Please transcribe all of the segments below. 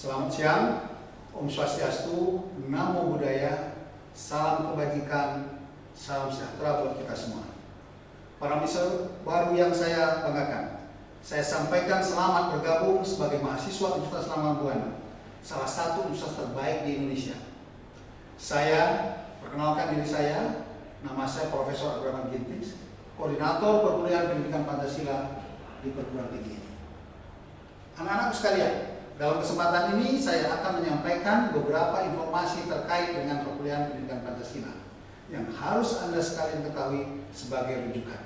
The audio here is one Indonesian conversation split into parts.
Selamat siang, Om Swastiastu, Namo Buddhaya, salam kebajikan, salam sejahtera buat kita semua. Para mitra baru yang saya banggakan, saya sampaikan selamat bergabung sebagai mahasiswa Universitas Langkawi Buana, salah satu universitas terbaik di Indonesia. Saya perkenalkan diri saya, nama saya Profesor Abdurrahman Ginting, Koordinator Perkuliahan Pendidikan Pancasila di perguruan tinggi ini. Anak-anak sekalian, dalam kesempatan ini saya akan menyampaikan beberapa informasi terkait dengan perkuliahan pendidikan Pancasila yang harus Anda sekalian ketahui sebagai rujukan.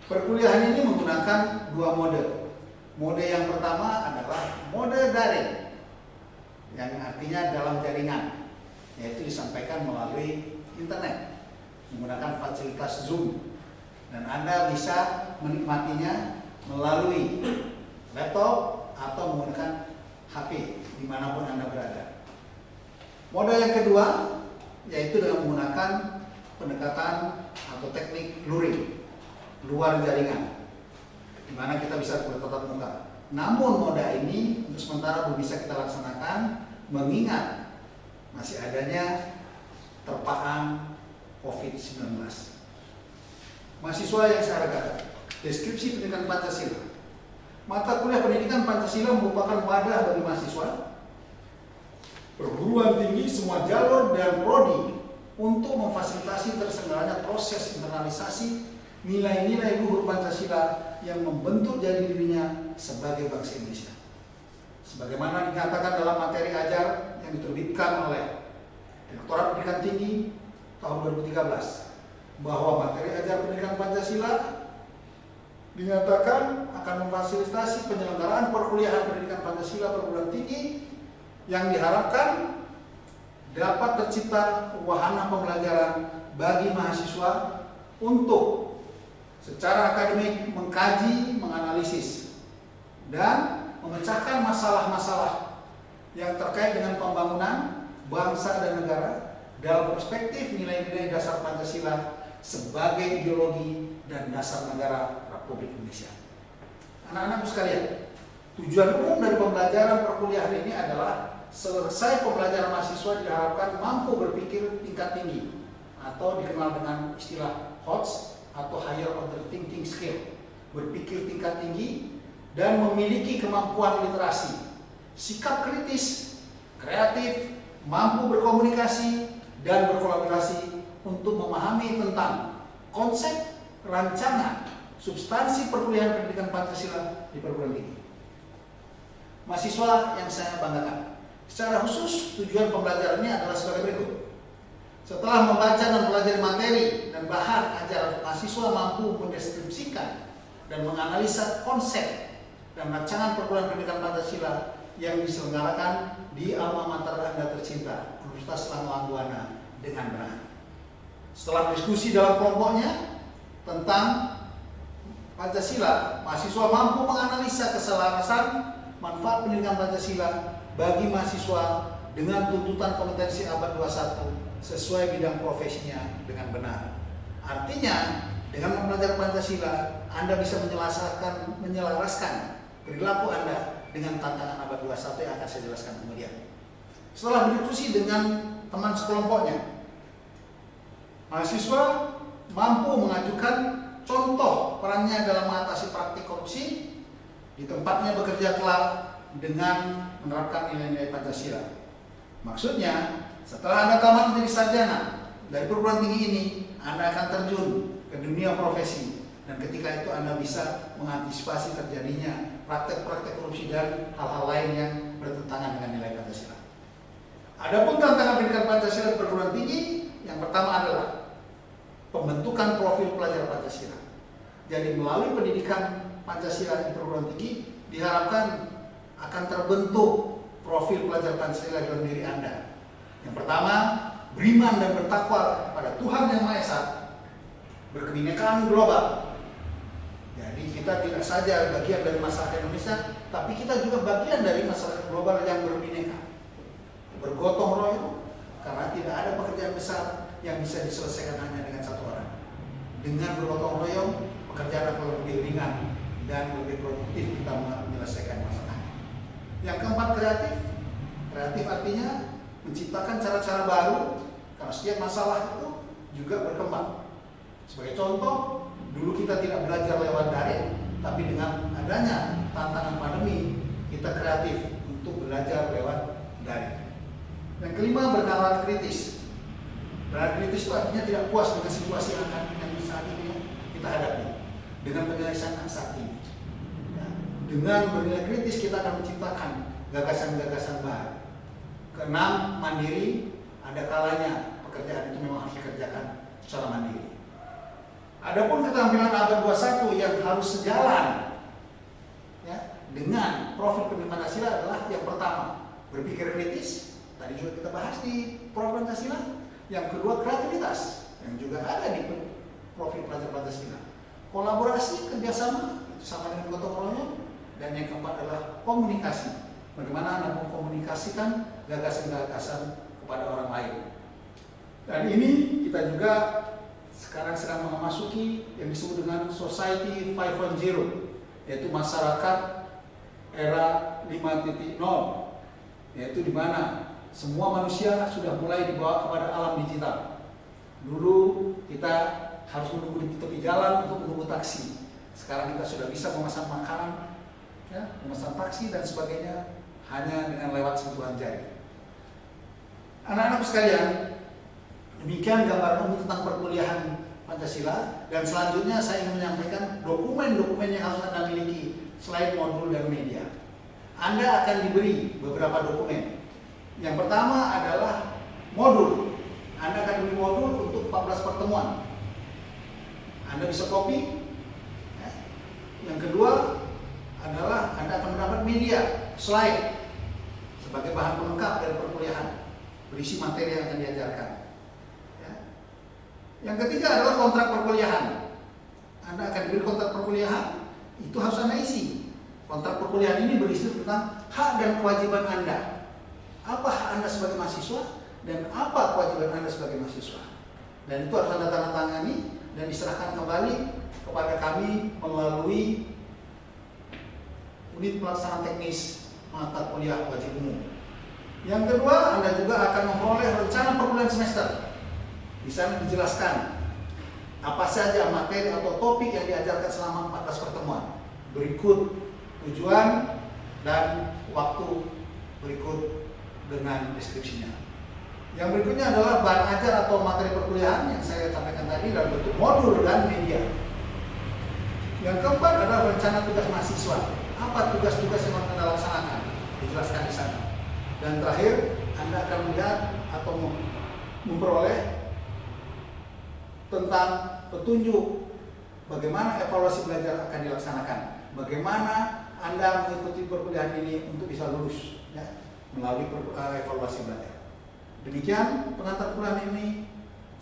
Perkuliahan ini menggunakan dua mode. Mode yang pertama adalah mode daring, yang artinya dalam jaringan, yaitu disampaikan melalui internet menggunakan fasilitas Zoom, dan Anda bisa menikmatinya melalui laptop atau menggunakan HP dimanapun Anda berada. Mode yang kedua yaitu dengan menggunakan pendekatan atau teknik luring, luar jaringan, di mana kita bisa bertatap muka. Namun mode ini untuk sementara belum bisa kita laksanakan mengingat masih adanya terpaan COVID-19. Mahasiswa yang saya hargai, deskripsi pendidikan Pancasila. Mata kuliah pendidikan Pancasila merupakan wadah bagi mahasiswa, perguruan tinggi, semua jalur dan prodi untuk memfasilitasi terselenggaranya proses internalisasi nilai-nilai luhur Pancasila yang membentuk jati dirinya sebagai bangsa Indonesia. Sebagaimana dinyatakan dalam materi ajar yang diterbitkan oleh Direktorat Pendidikan Tinggi tahun 2013, bahwa materi ajar pendidikan Pancasila dinyatakan akan memfasilitasi penyelenggaraan perkuliahan pendidikan Pancasila perguruan tinggi yang diharapkan dapat tercipta wahana pembelajaran bagi mahasiswa untuk secara akademik mengkaji, menganalisis, dan memecahkan masalah-masalah yang terkait dengan pembangunan bangsa dan negara dalam perspektif nilai-nilai dasar Pancasila sebagai ideologi dan dasar negara Republik Indonesia. Anak-anakku sekalian, tujuan umum dari pembelajaran perkuliahan ini adalah selesai pembelajaran mahasiswa diharapkan mampu berpikir tingkat tinggi atau dikenal dengan istilah HOTS atau Higher Order Thinking Skill, berpikir tingkat tinggi dan memiliki kemampuan literasi, sikap kritis, kreatif, mampu berkomunikasi dan berkolaborasi untuk memahami tentang konsep, rancangan, substansi perkuliahan pendidikan Pancasila di perguruan tinggi. Mahasiswa yang saya banggakan, secara khusus tujuan pembelajarannya adalah sebagai berikut. Setelah membaca dan pelajari materi dan bahan ajar, mahasiswa mampu mendeskripsikan dan menganalisa konsep dan rancangan perkuliahan pendidikan Pancasila yang diselenggarakan di alma mater Anda tercinta, Universitas Langkawi Buana, dengan benar. Setelah diskusi dalam kelompoknya tentang Pancasila, mahasiswa mampu menganalisa keselarasan manfaat pendidikan Pancasila bagi mahasiswa dengan tuntutan kompetensi abad 21 sesuai bidang profesinya dengan benar. Artinya, dengan mempelajari Pancasila, Anda bisa menyelaraskan perilaku Anda dengan tantangan abad 21 yang akan saya jelaskan kemudian. Setelah berdiskusi dengan teman sekelompoknya, mahasiswa mampu mengajukan contoh perannya dalam mengatasi praktik korupsi di tempatnya bekerja kelak dengan menerapkan nilai-nilai Pancasila. Maksudnya, setelah Anda tamat menjadi sarjana dari perguruan tinggi ini, Anda akan terjun ke dunia profesi, dan ketika itu Anda bisa mengantisipasi terjadinya praktek-praktek korupsi dan hal-hal lain yang bertentangan dengan nilai Pancasila. Adapun tantangan pendidikan Pancasila di perguruan tinggi, yang pertama adalah pembentukan profil pelajar Pancasila. Jadi melalui pendidikan Pancasila di perguruan tinggi diharapkan akan terbentuk profil pelajar Pancasila dalam diri Anda. Yang pertama, beriman dan bertakwa pada Tuhan Yang Maha Esa, berkebinekaan global. Jadi kita tidak saja bagian dari masyarakat Indonesia, tapi kita juga bagian dari masyarakat global yang berbineka, bergotong royong, karena tidak ada pekerjaan besar yang bisa diselesaikan hanya dengan satu orang. Dengan bergotong royong, pekerjaan akan lebih ringan dan lebih produktif kita menyelesaikan masalah. Yang keempat, kreatif. Kreatif artinya menciptakan cara-cara baru, karena setiap masalah itu juga berkembang. Sebagai contoh, dulu kita tidak belajar lewat daring, tapi dengan adanya tantangan pandemi, kita kreatif untuk belajar lewat daring. Yang kelima, bernalar kritis. Bernalar kritis itu artinya tidak puas dengan situasi yang saat ini kita hadapi, dengan penyelesaian saat ini. Dengan bernilai kritis kita akan menciptakan gagasan-gagasan baru. Keenam, mandiri. Ada kalanya pekerjaan itu memang harus dikerjakan secara mandiri. Adapun keterampilan abad 21 yang harus sejalan ya, dengan profil pemimpin Pancasila adalah yang pertama, berpikir kritis. Tadi juga kita bahas di profil Pancasila. Yang kedua, kreativitas, yang juga ada di profil pelajar Pancasila. Kolaborasi, kerjasama, itu sama dengan gotong royong. Dan yang keempat adalah komunikasi. Bagaimana Anda mengkomunikasikan gagasan-gagasan kepada orang lain. Dan ini kita juga sekarang sedang memasuki yang disebut dengan Society 5.0, yaitu masyarakat era 5.0, yaitu di mana semua manusia sudah mulai dibawa kepada alam digital. Dulu kita harus menunggu di tepi jalan untuk menunggu taksi. Sekarang kita sudah bisa memesan makanan, ya, memesan taksi dan sebagainya hanya dengan lewat sentuhan jari. Anak-anak sekalian, demikian gambaran umum tentang perkuliahan Pancasila, dan selanjutnya saya ingin menyampaikan dokumen-dokumen yang harus Anda miliki selain modul dan media. Anda akan diberi beberapa dokumen. Yang pertama adalah modul. Anda akan diberi modul untuk 14 pertemuan. Anda bisa copy. Yang kedua adalah Anda akan mendapat media, slide, sebagai bahan pelengkap dari perkuliahan, berisi materi yang akan diajarkan. Ya. Yang ketiga adalah kontrak perkuliahan. Anda akan diberi kontrak perkuliahan, itu harus Anda isi. Kontrak perkuliahan ini berisi tentang hak dan kewajiban Anda. Apa hak Anda sebagai mahasiswa dan apa kewajiban Anda sebagai mahasiswa. Dan itu harus Anda tanda tangani dan diserahkan kembali kepada kami melalui unit pelaksanaan teknis mata kuliah wajib umum. Yang kedua, Anda juga akan memperoleh rencana perkuliahan semester. Di sana dijelaskan apa saja materi atau topik yang diajarkan selama 14 pertemuan. Berikut tujuan dan waktu berikut dengan deskripsinya. Yang berikutnya adalah bahan ajar atau materi perkuliahan yang saya sampaikan tadi dalam bentuk modul dan media. Yang keempat adalah rencana tugas mahasiswa. Apa tugas-tugas yang akan Anda laksanakan? Dijelaskan di sana. Dan terakhir, Anda akan melihat atau memperoleh tentang petunjuk bagaimana evaluasi belajar akan dilaksanakan. Bagaimana Anda mengikuti perkuliahan ini untuk bisa lulus ya, melalui evaluasi belajar. Demikian pengantar perkuliahan ini.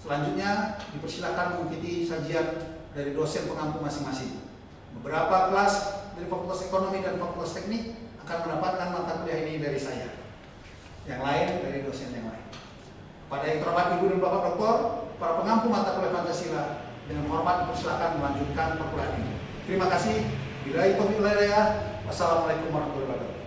Selanjutnya dipersilakan mengikuti sajian dari dosen pengampu masing-masing. Beberapa kelas dari Fakultas Ekonomi dan Fakultas Teknik akan mendapatkan mata kuliah ini dari saya. Yang lain dari dosen yang lain. Pada yang terhormat Ibu dan Bapak Doktor, para pengampu mata kuliah Pancasila, dengan hormat dipersilakan melanjutkan perkuliahan ini. Terima kasih. Wassalamualaikum warahmatullahi wabarakatuh.